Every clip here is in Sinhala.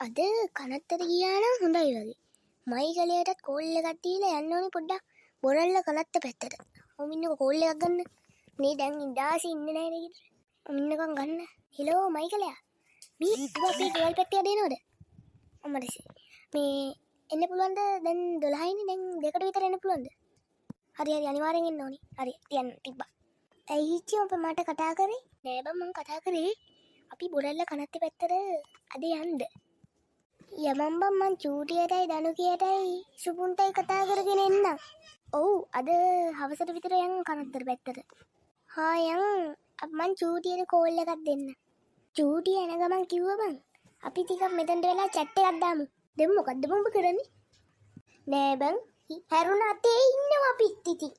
අද කනත්තට ගියා නම් හොඳයි වගේ. මයිකලයටත් කෝල් එකක් දීලා යන්න ඕනේ පොඩ්ඩක් බොරල්ල කනත්ත පැත්තට. ඔමින්නක කෝල් එකක් ගන්න. මේ දැන් ඉඳාසි ඉන්නේ නැහැ නේද? ඔමින්නකම් ගන්න. හෙලෝ මයිකලයා. මේ ඔබ අපේ ගෙවල් පැත්තේ යදේනවද? අම්මඩසි. මේ එන්න පුළුවන්ද? දැන් 12යිනේ දැන් 2කට විතර එන්න පුළුවන්ද? හරි අනිවාර්යෙන් එන්න ඕනේ. හරි තියන්න තිබ්බා. ඇයි හිච්චි ඔබ මට කතා කරේ? නෑ බං මං කතා කරේ. අපි බොරල්ල කනත්තේ පැත්තට අද යන්න. යමන් බං මං චූටියටයි දනුකියටයි සුපුන්ටයි කතා කරගෙන එන්න. ඔව් අද හවසට විතර යන් කනත්තට පැත්තට. හා යන් මං චූටියට කෝල් එකක් දෙන්න. චූටිය එන ගමන් කිව්වා බං අපි ටිකක් මෙතනට වෙලා chat එකක් දාමු. දැන් මොකද්ද බං ඔබ කරන්නේ? නෑ බං හැරුණා තේ ඉන්නවා අපිත් ඉතින්.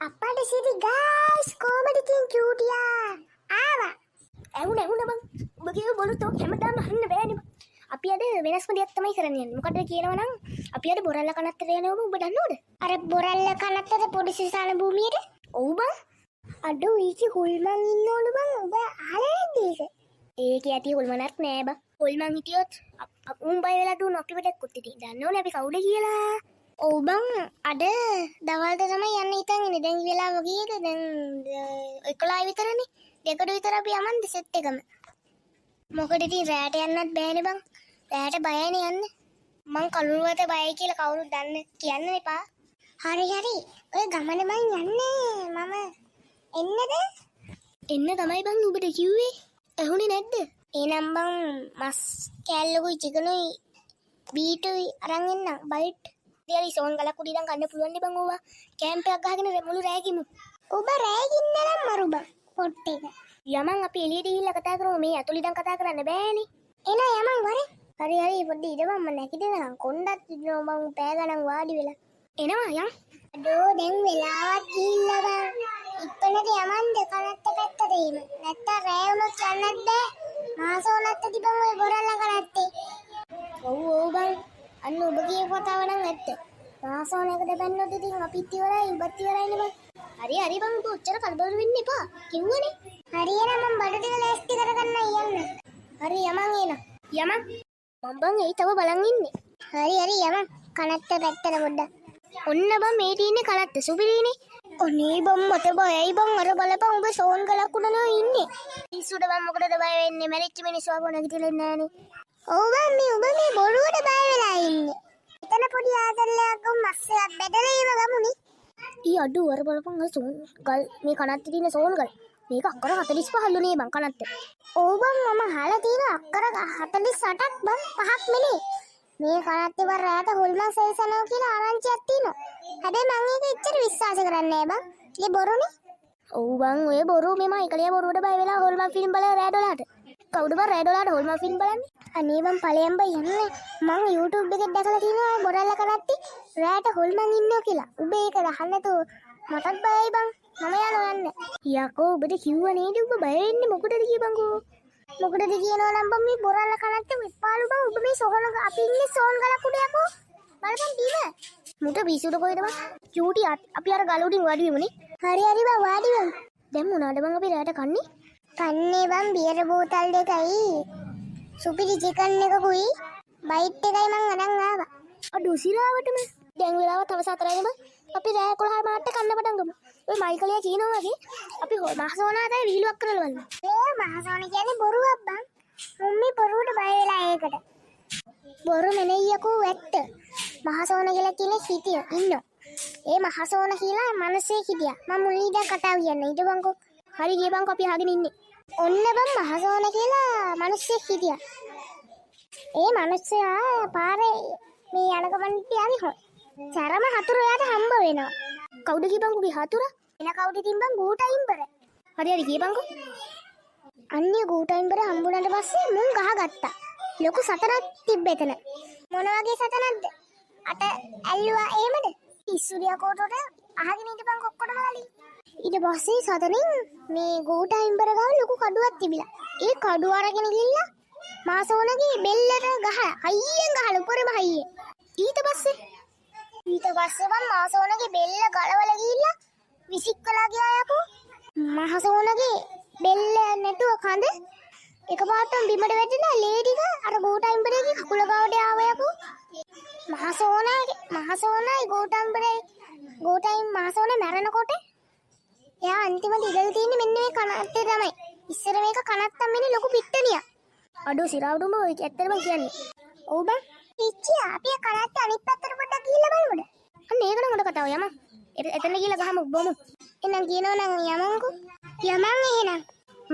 අප්පට සිටි ගයිස් කොහමද ඉතින් චූටියා ආවා. ඇහුණා බං ඔබ කියව බොලුත් ඔක හැමදාම අහන්න බෑනේ බං. අපි අද වෙනස්ම දෙයක් තමයි කරන්න යන්නේ. මොකටද කියනවනම් අපි අද බොරල්ල කනත්තට යනවා ඔබ දන්නවද? අර බොරල්ල කනත්තට පොඩි සිසාන භූමියට. ඔව් බං. අඩෝ ඊචි හොල්මන් ඉන්නවලු බං ඔබ අහලා නැද්ද ඒක? ඒක ඇති හොල්මනක් නෑ බං. හොල්මන් හිටියොත් උන් බය වෙලා දුන්න අපි වැඩක්කුත් ඉතින් දන්නවනේ අපි කවුද කියලා. ඔව් බං අද දවල්ට තමයි යන්න හිතන්නේ. දැන් වෙලාව කීයද? දැන් 11 විතරනේ. 2කට විතර අපි යමන්ද සෙට් එකම. මොකද ඉතින් රැට යන්නත් බෑනේ බං. රැට බයනේ යන්න. මං කලුරුවට බයයි කියලා කවුරුත් දන්න කියන්න එපා. හරි ඔය ගමන මං යන්නේ. මම එන්නද? එන්න තමයි බං ඔබට කිව්වේ. ඇහුනේ නැද්ද? එහෙනම් බං මස් කෑල්ලකුයි චිකනුයි බීටුයි අරන් එන්න බයිට්. දෙයලි සෝන් ගලක් උඩ ඉඳන් ගන්න පුළුවන් නේ බං ඕවා. කැම්ප් එකක් ගහගෙන මුළු රෑගිමු. ඔබ රෑගින්න නම් මරු බං පොට් එක. යමන් අපි එළියට ගිහිල්ලා කතා කරමු. මේ ඇතුළේ ඉඳන් කතා කරන්න බෑනේ. එන යමන් වරේ. හරි පොඩ්ඩ ඉඳපන් මම නැගිටිනවා. කොණ්ඩත් ඉන්නවා මං පෑ ගණන් වාඩි වෙලා. එනවා යම්. අඩෝ දැන් වෙලාවක් ගිහිල්ලා බං. ඉක්මනට යමන්ද කනත්ත පැත්තට එීම. නැත්තම් රෑ වුණොත් යන්නත් බෑ. මාසෝනත් තිබන් ඔය බොරල්ල කරත්තේ. ඔව් බං. අන්න ඔබ කියපු කතාව නම් ඇත්ත. මාසෝනයකට බැන්නොත් ඉතින් අපිත් ඉවරයි උඹත් ඉවරයිනේ බං. හරි බං ඔබ ඔච්චර කලබල වෙන්න එපා. කිව්වනේ. හරි එහෙනම් මම බඩ ටික ලෑස්ති කරගන්නයි යන්න. හරි යමන් එන. යමන් මම බං එයි තව බලන් ඉන්නේ. හරි යමන් කනත්ත පැත්තට පොඩ්ඩක්. ඔන්න බං මේ තියෙන්නේ කනත්ත සුපිරිනේ. ඔනේ බං මට බයයි බං අර බලපන් ඔබ සෝන් ගලක් උඩ නෝ ඉන්නේ. පිස්සුද බං මොකටද බය වෙන්නේ? මැරිච්ච මිනිස්සු ආපහු නැගිටිලා ඉන්නේ නෑනේ. ඔව් බං ඔබ මේ බොරුවට බය වෙලා ඉන්නේ. එතන පොඩි ආදල්ලයක් මස් එකක් බෙදලා ඉව ගමුනේ. ඊ අඩු අර බලපන් අර සෝන් ගල් මේ කනත්තේ තියෙන සෝන් ගල්. මේක අක්කර 45 ලුනේ බං කනත්ත. ඔව් බං මම අහලා තියෙන අක්කර 48ක් බං 5ක් නෙමෙයි. මේ කනත්තේ වර රැට හොල්මන් සේසනවා කියලා ආරංචියක් තියෙනවා. හැබැයි මම ඒක එච්චර විශ්වාස කරන්නේ නෑ බං. ඒ බොරුනේ. ඔව් බං ඔය බොරු මෙම එකලිය බොරුවට බය වෙලා හොල්මන් ෆිල්ම් බලලා රෑ 12ට. කවුද බං රෑ 12ට හොල්මන් ෆිල්ම් බලන්නේ? අනේ බං ඵලයන් බං යන්නේ. මම YouTube එකේ දැකලා තියෙනවා බොරල්ල කනත්තේ රෑට හොල්මන් ඉන්නවා කියලා. උඹ ඒක අහන්න නැතුව මටත් බයයි බං. මම යන්න. යකෝ ඔබට කිව්වා නේද ඔබ බය වෙන්නේ මොකටද කියපන්කෝ. මොකටද කියනවා නම් බං මේ බොරල්ල කනත්තේ විපාලු බං ඔබ මේ සෝන අපි ඉන්නේ සෝන් ගලක් උඩ යකෝ. බලපන් බීම. මුට පිසුද කොහෙද බං? චූටි අපි අර ගල උඩින් වාඩි වෙමුනේ. හරි බං වාඩි වෙමු. දැන් මොනවාද බං අපි රැට කන්නේ? කන්නේ බං බියර බෝතල් දෙකයි. සුපිරි චිකන් එකකුයි බයිට් එකයි මං අරන් ආවා. අඩෝ සිරාවටම. දැන් වෙලාව තව 4යි බං. අපි රෑ 11 මාට කන්න පටන් ගමු. ඔය මයිකලියා කියනවා වගේ අපි මහසෝනාට විහිළුවක් කරලා බලමු. ඒ මහසෝන කියන්නේ බොරුවක් බං. මම බොරුවට බය වෙලා ඒකට. බොරු නෙමෙයියකෝ ඇත්ත. මහසෝන කියලා කියන්නේ හිටිය ඉන්නවා. ඒ මහසෝන කියලා මිනිස්සෙක් හිටියා. මම මුලින් ඉඳන් කතාව කියන්නේ. ඊට බංකෝ. හරි ගියපන්කෝ අපි අහගෙන ඉන්නේ. ඔන්න බං මහසෝන කියලා මිනිස්සෙක් හිටියා. ඒ මිනිස්සයා පාරේ මේ යන ගමන් තියාගේ හොය. චරම හතුරු එයාට හම්බ වෙනවා. කවුද කියපන්කෝ ගේ හතුර? එන කවුද ඉතින් බං ගූටයිම්බර. හරි කියපන්කෝ. අන්නේ ගූටයිම්බර හම්බුනට පස්සේ මුන් ගහගත්තා. ලොකු සතනක් තිබ්බ එතන. මොන වගේ සතනක්ද? අත ඇල්ලුවා එහෙමද? පිස්සුරියා කොටට අහගෙන ඉඳපන් ඔක්කොටම ගලින්. ඊට පස්සේ සතනින් මේ ගූටයිම්බර ගාව ලොකු කඩුවක් තිබිලා. ඒ කඩුව අරගෙන ගිහිල්ලා මාසෝනගේ බෙල්ලට ගහලා හයියෙන් ගහලා උඩරම හයියෙන්. ඊට පස්සේ බං මාසෝනගේ බෙල්ල ගලවලා ගිහිල්ලා විසික්කලා ගියා යකෝ. මාසෝනගේ බෙල්ල නැතුව කඳ එකපාරටම බිමට වැටිලා ලේඩික අර ගෝඨාම්බරේගේ කකුල ගාවට ආවයකෝ. මහසෝනායි ගෝඨාම් මහසෝනා මැරෙනකොට එයා අන්තිමට ඉඳලා තියෙන්නේ මෙන්න මේ කනත්තේ තමයි. ඉස්සර මේක කනත්තම් වෙන්නේ ලොකු පිට්ටනියක්. අඩෝ සිරාවුඩුම ඔය ඇත්තටම කියන්නේ. ඔව් බං. පිච්චි අපි කනත්ත අනිත් පැත්තට පොඩ්ඩක් ගිහිල්ලා බලමුද? අන්න ඒක නම් හොඳ කතාව යමන්. එතන ගිහිල්ලා ගහමු බොමු. එහෙනම් කියනවා නම් යමන්කෝ. යමන් එහෙනම්.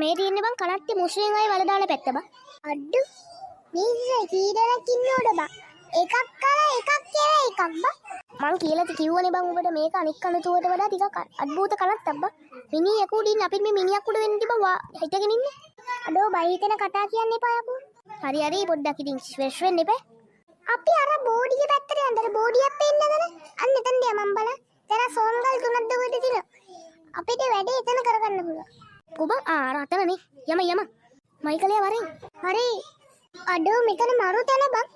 මේ තියෙන්නේ බං කනත්තේ මුස්ලිම් අය වල දාලා පැත්ත බං. අඩු. මේ කීඩයක් ඉන්නෝද බං? එකක් කරා එකක් කියලා එකක් බං. මං කියලා කිව්වනේ බං ඔබට මේක අනික් කනතුවට වඩා ටිකක් අද්භූත කනත්තක් බං. මිනිහෙක් උඩින් අපිත් මේ මිනිහක් උඩ වෙන්න තිබ්බා හිටගෙන ඉන්නේ. අඩෝ බයි හිතෙන කතා කියන්න එපා යකෝ. හරි පොඩ්ඩක් ඉතින් ස්පෙෂ් වෙන්න එපා. අපි අර බෝඩිය පැත්තට යන්න බෝඩියක් පෙන්නගෙන අන්න එතනද මම බලන්න. දැන් සෝන්ගල් තුනක් දෙකට තියෙනවා. අපිට වැඩේ එතන කරගන්න පුළුවන්. කොබ රටනනේ යම මයිකලේ වරෙන්. හරි. අඩෝ මෙතන මරු තැන බං.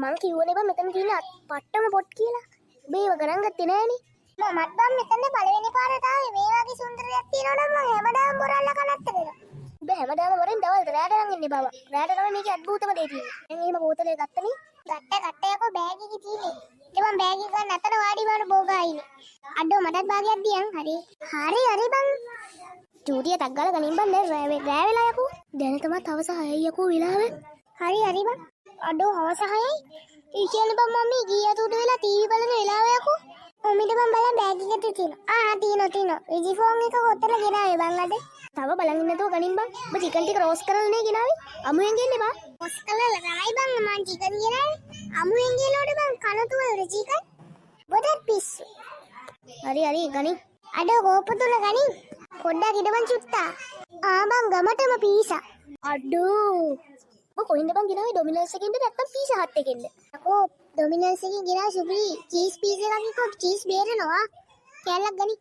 මං කිව්වනේ බං මෙතන තියෙන පට්ටම පොට් කියලා. මේව ගණන් ගත්තේ නෑනේ. මමත් බං මෙතන පළවෙනි පාරට ආවේ මේ වගේ සුන්දරයක් තියෙනවා නම් මම හැමදාම බොරල්ලා කනත්තට එනවා. ඔබ හැමදාම වරෙන් දවල්ට රැට නම් ඉන්නේ බබා. රැට තමයි මේකේ අද්භූතම දේ තියෙන්නේ. දැන් එහෙම බෝතලේ ගත්තනේ. ගත්ත යකෝ බෑග් එකේ තියෙන්නේ. ඊට මම බෑග් එක ගන්න අතන වාඩි වුණා බෝගා ඉන්නේ. අඩෝ මටත් භාගයක් දියන්. හරි බං. චූටිය ටක් ගාලා ගනින් බං දැන් රෑ වෙලා යකෝ. දැන් තමයි හවස 6යි යකෝ වෙලාව. හරි බං. අඩෝ හවස 6යි. ඊ කියන්නේ බං මම මේ ගිය අතට වෙලා ටීවී බලන වෙලාව යකෝ. ඔමිට බං බලන් බෑග් එකේ තියෙනවා. තියෙනවා. රිජි ෆෝන් එක කොතන ගෙනාවේ බං අද? තව බලන් ඉන්න නැතුව ගනින් බං. ඔබ චිකන් ටික රෝස්ට් කරලා නේ ගෙනාවේ. අමුයෙන් ගෙන්නේ බං. රෝස්ට් කරලා තමයි බං මම චිකන් ගෙනාවේ. අමුයෙන් ගෙනනකොට බං කනතුවල චිකන්. බොඩක් පිස්සු. හරි ගනින්. අඩෝ කෝප්ප තුන ගනින්. පොඩ්ඩක් ඉඩවන් චුට්ටා. බං ගමටම පීසා. අඩෝ. ඔබ කොහෙන්ද බං ගෙනාවේ ඩොමිනෝස් එකෙන්ද නැත්නම් පීසා හත් එකෙන්ද? අකෝ ඩොමිනෝස් එකෙන් ගෙනා සුපිරි චීස් පීසා එකක් කිව්වොත් චීස් බේරනවා. කෑල්ලක් ගනින්.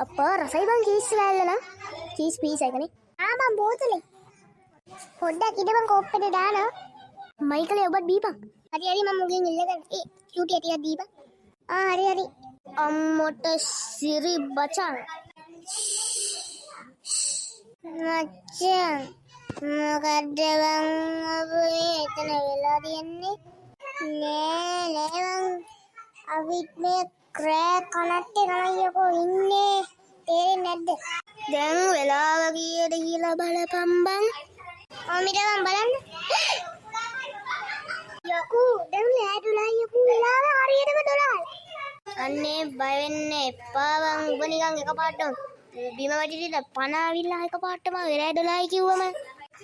අප්පා රසයි බං චීස් වෑල්ල නම්. චීස් පීසා එකනේ. බං බෝතලේ. පොඩ්ඩක් ඉඩවන් කෝප්පෙට දානවා. මයිකලේ ඔබත් බීපන්. හරි මම මුගෙන් ඉල්ලගන්න. චූටිය ටිකක් දීපන්. හරි. අම්මට සිරි බචන්. මචං මොකද්ද බං අපේ එතන වෙලා තියන්නේ? නෑ බං. අපිත් මේ ක්‍රෑ කනත්තේ තමයි යකෝ ඉන්නේ. තේරෙන්නේ නැද්ද? දැන් වෙලාව කීයද කියලා බලපන් බං. ඔමිට මම බලන්න. යකෝ දැන් ලෑදුලා යකෝ වෙලාව හරියටම 12යි. අන්නේ බය වෙන්න එපා බං. ඔබ නිකන් එකපාරටම බිම වටිට පණ ආවිල්ලා එකපාරටම වෙරෑ 12යි කිව්වම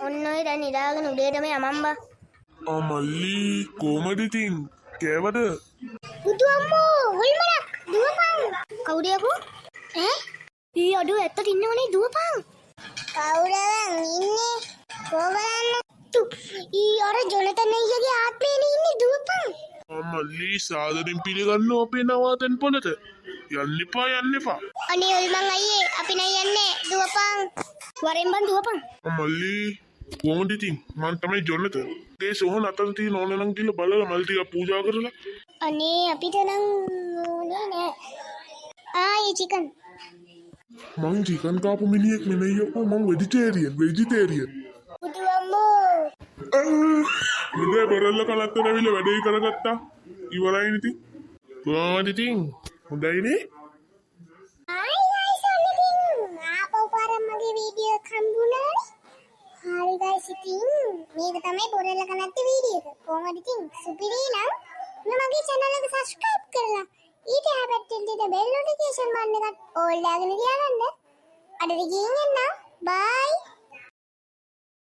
ඔන්න ඔය දැන් නිදාගෙන උඩේටම යමන් බං. මල්ලි කොහමද ඉතින් කෑවද? බුදු අම්මෝ හොල්මනක් දුවපන්. කවුද යකෝ? ඊ අඩෝ ඇත්තට ඉන්නවනේ දුවපන්. කවුද ඉන්නේ? කොහොමද? ඊ අර ජොනතන් අයියාගේ ආත්මේනේ ඉන්නේ දුවපන්. මල්ලි සාදරෙන් පිළිගන්න අපේ නවාතැන් පොළට. යන්න එපා. අනේ ඔල්මන් අයියේ අපි නෑ යන්නේ දුවපන්. වරෙන් බං දුවපන්. මල්ලි කොහොමද ඉතින්? මං තමයි ජොනත. ඒ සෝහන අතන තියෙන ඕන නම් කියලා බලලා මල් ටික පූජා කරලා. අනේ අපිට නම් ඕනේ නෑ. ඒ චිකන්. මං චිකන් කාපු මිනිහෙක් නෙමෙයි යකෝ. මං වෙජිටේරියන්. බුදු අම්මෝ. මුදේ බරල්ල කලත්තට ඇවිල්ලා වැඩේ කරගත්තා. ඉවරයි ඉතින්. කොහොමද ඉතින්? හොඳයිනේ? මගේ වීඩියෝ එක හම්බුණා. හරි ගයිස් ඉතින් මේක තමයි බොරල්ල කනත්තේ වීඩියෝ එක. කොහොමද ඉතින්? සුපිරි නම් මගේ channel එක subscribe කරලා ඊට එහා පැත්තේ තියෙන bell notification බටන් එකත් ඕල් දාගෙන තියාගන්න. අද දිගින් එන්න. bye.